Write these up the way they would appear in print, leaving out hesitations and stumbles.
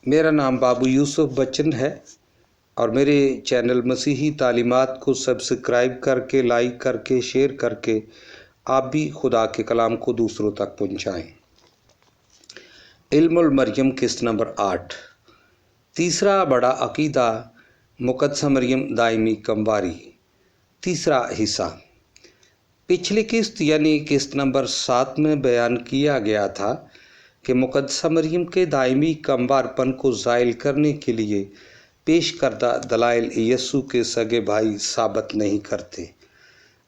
میرا نام بابو یوسف بچن ہے اور میرے چینل مسیحی تعلیمات کو سبسکرائب کر کے، لائک کر کے، شیئر کر کے آپ بھی خدا کے کلام کو دوسروں تک پہنچائیں۔ علم المریم قسط نمبر 8، تیسرا بڑا عقیدہ مقدسہ مریم دائمی کمواری، تیسرا حصہ۔ پچھلی قسط یعنی قسط نمبر 7 میں بیان کیا گیا تھا کہ مقدسہ مریم کے دائمی کموار پن کو زائل کرنے کے لیے پیش کردہ دلائل یسوع کے سگے بھائی ثابت نہیں کرتے۔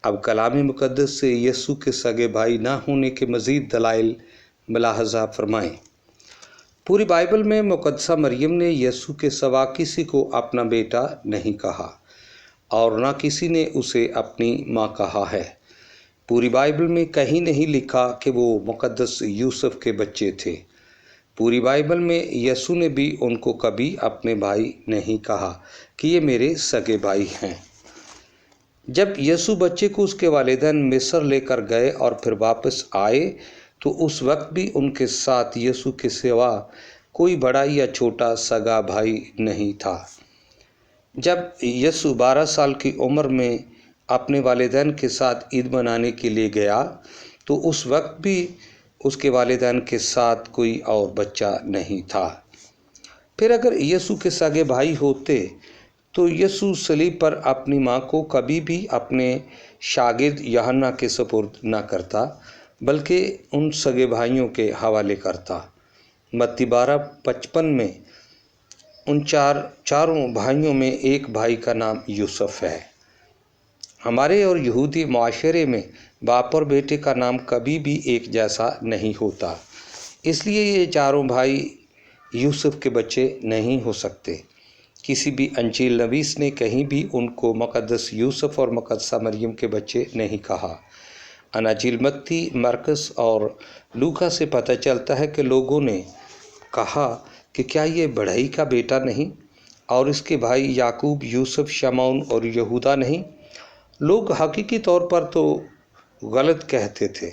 اب کلام مقدس سے یسوع کے سگے بھائی نہ ہونے کے مزید دلائل ملاحظہ فرمائیں۔ پوری بائبل میں مقدسہ مریم نے یسوع کے سوا کسی کو اپنا بیٹا نہیں کہا اور نہ کسی نے اسے اپنی ماں کہا ہے۔ پوری بائبل میں کہیں نہیں لکھا کہ وہ مقدس یوسف کے بچے تھے۔ پوری بائبل میں یسوع نے بھی ان کو کبھی اپنے بھائی نہیں کہا کہ یہ میرے سگے بھائی ہیں۔ جب یسوع بچے کو اس کے والدین مصر لے کر گئے اور پھر واپس آئے تو اس وقت بھی ان کے ساتھ یسوع کے سوا کوئی بڑا یا چھوٹا سگا بھائی نہیں تھا۔ جب یسوع 12 سال کی عمر میں اپنے والدین کے ساتھ عید منانے کے لیے گیا تو اس وقت بھی اس کے والدین کے ساتھ کوئی اور بچہ نہیں تھا۔ پھر اگر یسوع کے سگے بھائی ہوتے تو یسوع صلیب پر اپنی ماں کو کبھی بھی اپنے شاگرد یوحنا کے سپرد نہ کرتا بلکہ ان سگے بھائیوں کے حوالے کرتا۔ متی 12:55 میں ان چاروں بھائیوں میں ایک بھائی کا نام یوسف ہے۔ ہمارے اور یہودی معاشرے میں باپ اور بیٹے کا نام کبھی بھی ایک جیسا نہیں ہوتا، اس لیے یہ چاروں بھائی یوسف کے بچے نہیں ہو سکتے۔ کسی بھی انجیل نویس نے کہیں بھی ان کو مقدس یوسف اور مقدسہ مریم کے بچے نہیں کہا۔ اناجیل متی، مرکس اور لوکا سے پتہ چلتا ہے کہ لوگوں نے کہا کہ کیا یہ بڑھئی کا بیٹا نہیں اور اس کے بھائی یعقوب، یوسف، شمعون اور یہودا نہیں؟ لوگ حقیقی طور پر تو غلط کہتے تھے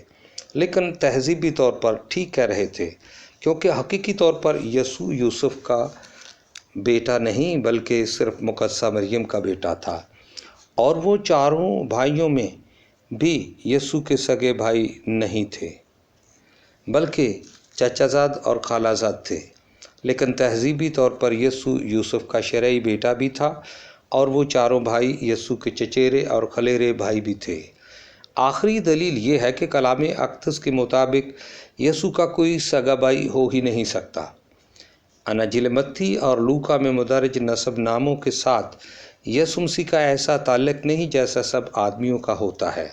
لیکن تہذیبی طور پر ٹھیک کہہ رہے تھے، کیونکہ حقیقی طور پر یسوع یوسف کا بیٹا نہیں بلکہ صرف مقدسہ مریم کا بیٹا تھا، اور وہ چاروں بھائیوں میں بھی یسوع کے سگے بھائی نہیں تھے بلکہ چچا زاد اور خالہ زاد تھے، لیکن تہذیبی طور پر یسوع یوسف کا شرعی بیٹا بھی تھا اور وہ چاروں بھائی یسوع کے چچیرے اور خلیرے بھائی بھی تھے۔ آخری دلیل یہ ہے کہ کلام اقدس کے مطابق یسوع کا کوئی سگا بھائی ہو ہی نہیں سکتا۔ اناجیل متی اور لوکا میں مدرج نسب ناموں کے ساتھ یسوع مسیح کا ایسا تعلق نہیں جیسا سب آدمیوں کا ہوتا ہے،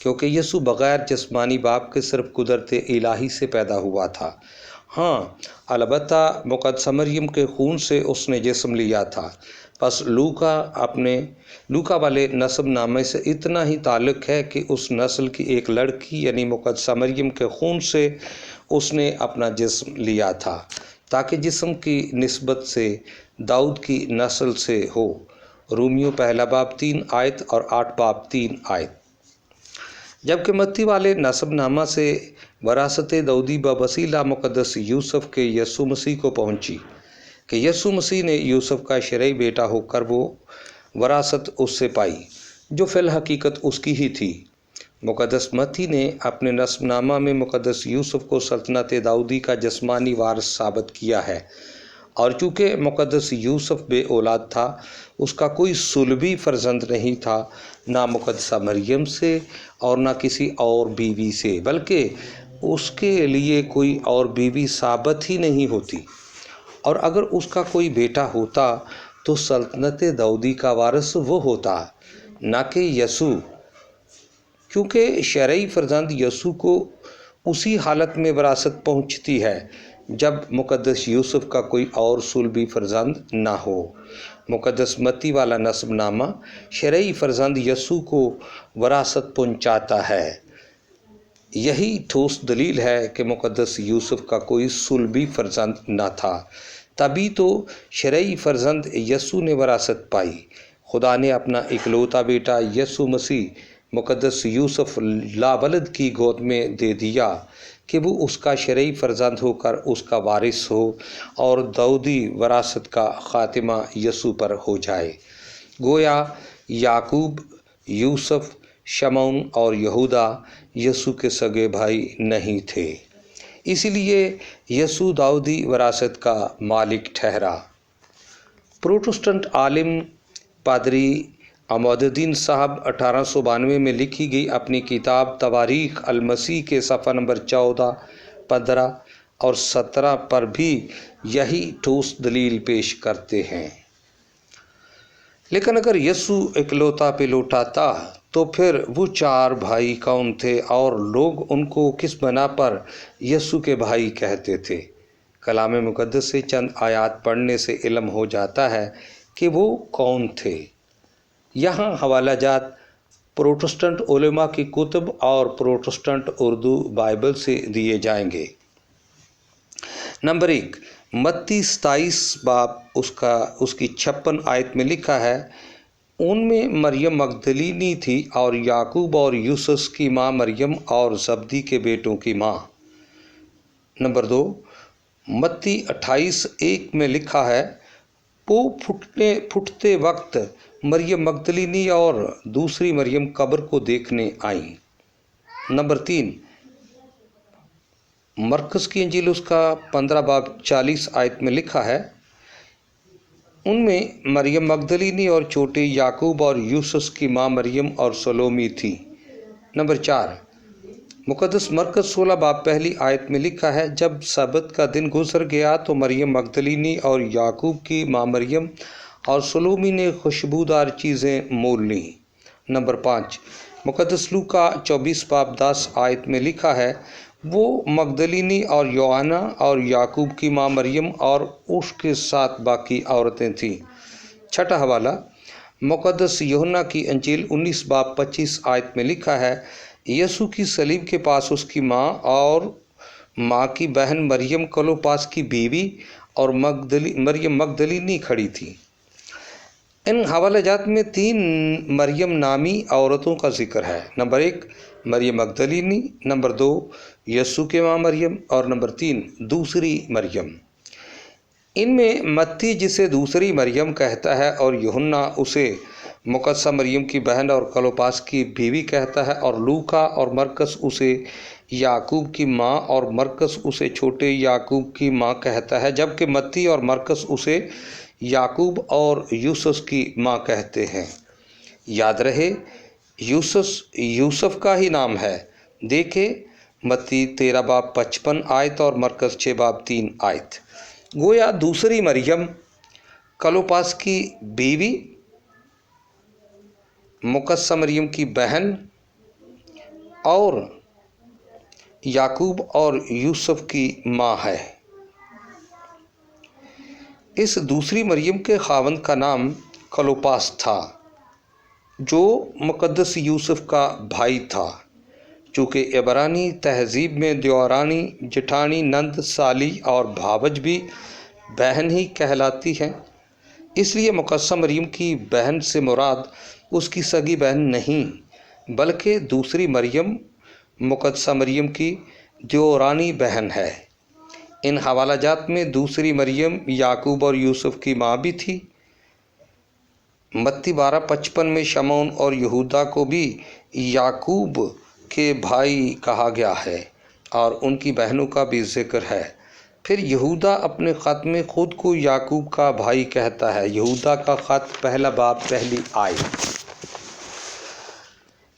کیونکہ یسوع بغیر جسمانی باپ کے صرف قدرت الہی سے پیدا ہوا تھا۔ ہاں، البتہ مقدسہ مریم کے خون سے اس نے جسم لیا تھا۔ پس لوکا والے نسب نامے سے اتنا ہی تعلق ہے کہ اس نسل کی ایک لڑکی یعنی مقدسہ مریم کے خون سے اس نے اپنا جسم لیا تھا تاکہ جسم کی نسبت سے داؤد کی نسل سے ہو۔ رومیو 1:3 اور 8:3۔ جبکہ متی والے نسب نامہ سے وراثت داؤدی بوسیلہ مقدس یوسف کے یسوع مسیح کو پہنچی کہ یسوع مسیح نے یوسف کا شرعی بیٹا ہو کر وہ وراثت اس سے پائی جو فی الحقیقت اس کی ہی تھی۔ مقدس متی نے اپنے نسب نامہ میں مقدس یوسف کو سلطنت داؤدی کا جسمانی وارث ثابت کیا ہے، اور چونکہ مقدس یوسف بے اولاد تھا، اس کا کوئی صلبی فرزند نہیں تھا، نہ مقدسہ مریم سے اور نہ کسی اور بیوی سے، بلکہ اس کے لیے کوئی اور بیوی ثابت ہی نہیں ہوتی، اور اگر اس کا کوئی بیٹا ہوتا تو سلطنت داؤدی کا وارث وہ ہوتا، نہ کہ یسوع، کیونکہ شرعی فرزند یسوع کو اسی حالت میں وراثت پہنچتی ہے جب مقدس یوسف کا کوئی اور صلبی فرزند نہ ہو۔ مقدس متی والا نسب نامہ شرعی فرزند یسوع کو وراثت پہنچاتا ہے۔ یہی ٹھوس دلیل ہے کہ مقدس یوسف کا کوئی صلبی فرزند نہ تھا، تبھی تو شرعی فرزند یسوع نے وراثت پائی۔ خدا نے اپنا اکلوتا بیٹا یسوع مسیح مقدس یوسف لاولد کی گود میں دے دیا کہ وہ اس کا شرعی فرزند ہو کر اس کا وارث ہو اور داؤدی وراثت کا خاتمہ یسوع پر ہو جائے۔ گویا یعقوب، یوسف، شمعون اور یہودا یسوع کے سگے بھائی نہیں تھے، اس لیے یسوع داؤدی وراثت کا مالک ٹھہرا۔ پروٹسٹنٹ عالم پادری عماد الدین صاحب 1892 میں لکھی گئی اپنی کتاب تواریخ المسیح کے صفحہ نمبر 14، 15 اور 17 پر بھی یہی ٹھوس دلیل پیش کرتے ہیں۔ لیکن اگر یسوع اکلوتا پلوٹا تھا تو پھر وہ 4 بھائی کون تھے اور لوگ ان کو کس بنا پر یسوع کے بھائی کہتے تھے؟ کلام مقدس سے چند آیات پڑھنے سے علم ہو جاتا ہے کہ وہ کون تھے۔ یہاں حوالہ جات پروٹسٹنٹ علماء کی کتب اور پروٹسٹنٹ اردو بائبل سے دیے جائیں گے۔ نمبر 1، متی 27 باب اس کی 56 آیت میں لکھا ہے، ان میں مریم مگدلینی تھی اور یعقوب اور یوسف کی ماں مریم اور زبدی کے بیٹوں کی ماں۔ نمبر 2، متی 28:1 میں لکھا ہے، وہ پھٹتے وقت مریم مگدلینی اور دوسری مریم قبر کو دیکھنے آئیں۔ نمبر 3، مرقس کی انجیل اس کا 15 باب 40 آیت میں لکھا ہے، ان میں مریم مگدلینی اور چھوٹے یعقوب اور یوسف کی ماں مریم اور سلومی تھی۔ نمبر 4، مقدس مرقس 16 باب پہلی آیت میں لکھا ہے، جب سبت کا دن گزر گیا تو مریم مگدلینی اور یعقوب کی ماں مریم اور سلومی نے خوشبودار چیزیں مول لیں۔ نمبر 5، مقدس لوکا 24 باب 10 آیت میں لکھا ہے، وہ مگدلینی اور یوحنا اور یعقوب کی ماں مریم اور اس کے ساتھ باقی عورتیں تھیں۔ چھٹا حوالہ، مقدس یوحنا کی انجیل 19 باب 25 آیت میں لکھا ہے، یسوع کی صلیب کے پاس اس کی ماں اور ماں کی بہن مریم کلوپاس کی بیوی اور مریم مگدلینی کھڑی تھی۔ ان حوالہ جات میں 3 مریم نامی عورتوں کا ذکر ہے۔ نمبر 1، مریم مگدلینی، نمبر 2، یسوع کے ماں مریم اور نمبر 3، دوسری مریم۔ ان میں متی جسے دوسری مریم کہتا ہے اور یوحنا اسے مقدسہ مریم کی بہن اور کلوپاس کی بیوی کہتا ہے، اور لوکا اور مرقس اسے یعقوب کی ماں اور مرقس اسے چھوٹے یعقوب کی ماں کہتا ہے، جبکہ متی اور مرقس اسے یعقوب اور یوسف کی ماں کہتے ہیں۔ یاد رہے، یوسف کا ہی نام ہے۔ دیکھیں متی 13 باب 55 آیت اور مرقس 6 باب 3 آیت۔ گویا دوسری مریم کلوپاس کی بیوی، مقدسہ مریم کی بہن اور یعقوب اور یوسف کی ماں ہے۔ اس دوسری مریم کے خاوند کا نام کلوپاس تھا، جو مقدس یوسف کا بھائی تھا۔ چونکہ عبرانی تہذیب میں دیورانی، جٹھانی، نند، سالی اور بھاوج بھی بہن ہی کہلاتی ہیں، اس لیے مقدسہ مریم کی بہن سے مراد اس کی سگی بہن نہیں بلکہ دوسری مریم مقدسہ مریم کی دیورانی بہن ہے۔ ان حوالہ جات میں دوسری مریم یعقوب اور یوسف کی ماں بھی تھی۔ متی 12:55 میں شمعون اور یہودا کو بھی یعقوب کے بھائی کہا گیا ہے اور ان کی بہنوں کا بھی ذکر ہے۔ پھر یہودا اپنے خط میں خود کو یعقوب کا بھائی کہتا ہے۔ یہودا کا خط 1 باب پہلی آیت۔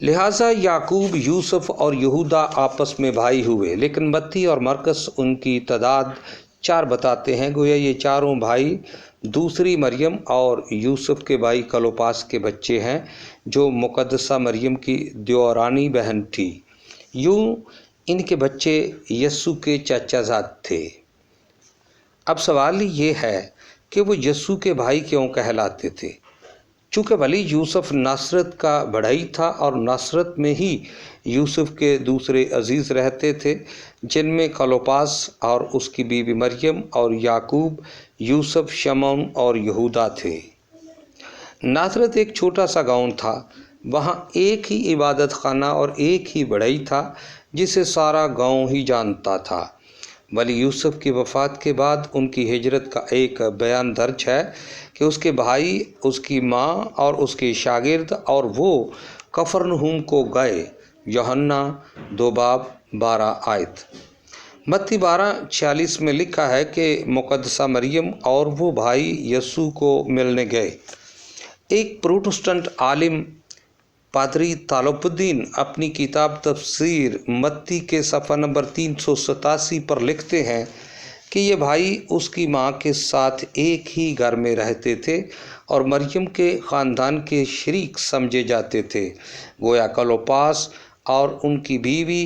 لہٰذا یعقوب، یوسف اور یہودا آپس میں بھائی ہوئے، لیکن متی اور مرقس ان کی تعداد 4 بتاتے ہیں۔ گویا یہ چاروں بھائی دوسری مریم اور یوسف کے بھائی کلوپاس کے بچے ہیں، جو مقدسہ مریم کی دیورانی بہن تھی۔ یوں ان کے بچے یسوع کے چچا زاد تھے۔ اب سوال یہ ہے کہ وہ یسوع کے بھائی کیوں کہلاتے تھے؟ چونکہ ولی یوسف ناصرت کا بڑھئی تھا اور ناصرت میں ہی یوسف کے دوسرے عزیز رہتے تھے، جن میں کلوپاس اور اس کی بیوی مریم اور یعقوب، یوسف، شمعون اور یہودا تھے۔ ناصرت ایک چھوٹا سا گاؤں تھا۔ وہاں ایک ہی عبادت خانہ اور ایک ہی بڑھئی تھا، جسے سارا گاؤں ہی جانتا تھا۔ ولی یوسف کی وفات کے بعد ان کی ہجرت کا ایک بیان درج ہے کہ اس کے بھائی، اس کی ماں اور اس کے شاگرد اور وہ کفرنہوم کو گئے۔ یوحنا 2 باب 12 آیت۔ متی 12:46 میں لکھا ہے کہ مقدسہ مریم اور وہ بھائی یسوع کو ملنے گئے۔ ایک پروٹسٹنٹ عالم پادری طالب الدین اپنی کتاب تفسیر متی کے صفحہ نمبر 387 پر لکھتے ہیں کہ یہ بھائی اس کی ماں کے ساتھ ایک ہی گھر میں رہتے تھے اور مریم کے خاندان کے شریک سمجھے جاتے تھے، گویا کلوپاس اور ان کی بیوی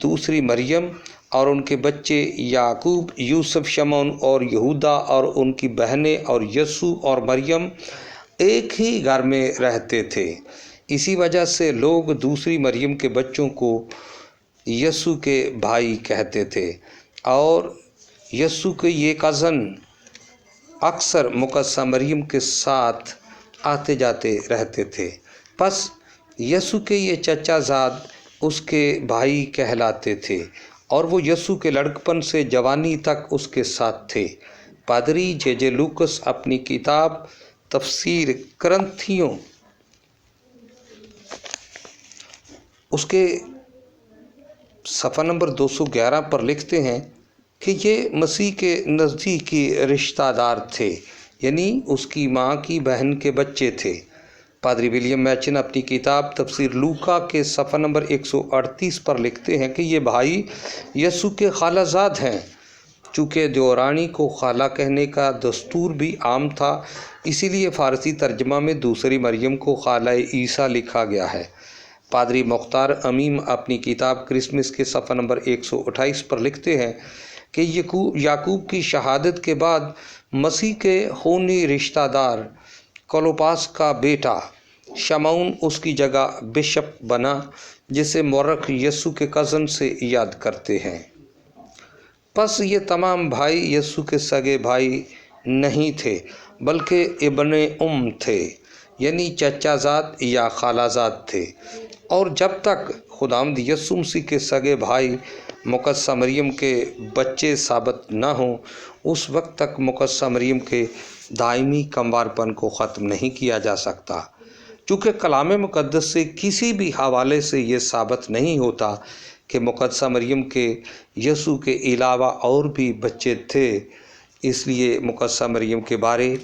دوسری مریم اور ان کے بچے یعقوب، یوسف، شمعون اور یہودا اور ان کی بہنیں اور یسوع اور مریم ایک ہی گھر میں رہتے تھے۔ اسی وجہ سے لوگ دوسری مریم کے بچوں کو یسوع کے بھائی کہتے تھے، اور یسوع کے یہ کزن اکثر مقدسہ مریم کے ساتھ آتے جاتے رہتے تھے۔ پس یسوع کے یہ چچا زاد اس کے بھائی کہلاتے تھے اور وہ یسوع کے لڑکپن سے جوانی تک اس کے ساتھ تھے۔ پادری جے لوکس اپنی کتاب تفسیر کرنتھیوں اس کے صفحہ نمبر 211 پر لکھتے ہیں کہ یہ مسیح کے نزدیکی رشتہ دار تھے، یعنی اس کی ماں کی بہن کے بچے تھے۔ پادری ولیم میچن اپنی کتاب تفسیر لوکا کے صفحہ نمبر 138 پر لکھتے ہیں کہ یہ بھائی یسوع کے خالہ زاد ہیں۔ چونکہ دیورانی کو خالہ کہنے کا دستور بھی عام تھا، اسی لیے فارسی ترجمہ میں دوسری مریم کو خالہ عیسیٰ لکھا گیا ہے۔ پادری مختار امیم اپنی کتاب کرسمس کے صفحہ نمبر 128 پر لکھتے ہیں کہ یعقوب کی شہادت کے بعد مسیح کے خونی رشتہ دار کلوپاس کا بیٹا شمعون اس کی جگہ بشپ بنا، جسے مورخ یسوع کے کزن سے یاد کرتے ہیں۔ پس یہ تمام بھائی یسوع کے سگے بھائی نہیں تھے بلکہ ابن ام تھے، یعنی چچا زاد یا خالہ زاد تھے، اور جب تک خداوند یسوع مسیح کے سگے بھائی مقدسہ مریم کے بچے ثابت نہ ہوں، اس وقت تک مقدسہ مریم کے دائمی کموارپن کو ختم نہیں کیا جا سکتا۔ چونکہ کلام مقدس سے کسی بھی حوالے سے یہ ثابت نہیں ہوتا کہ مقدسہ مریم کے یسوع کے علاوہ اور بھی بچے تھے، اس لیے مقدسہ مریم کے بارے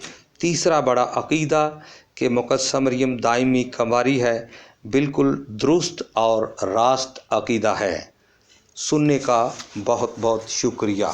تیسرا بڑا عقیدہ کہ مقدسہ مریم دائمی کنواری ہے، بالکل درست اور راست عقیدہ ہے۔ سننے کا بہت بہت شکریہ۔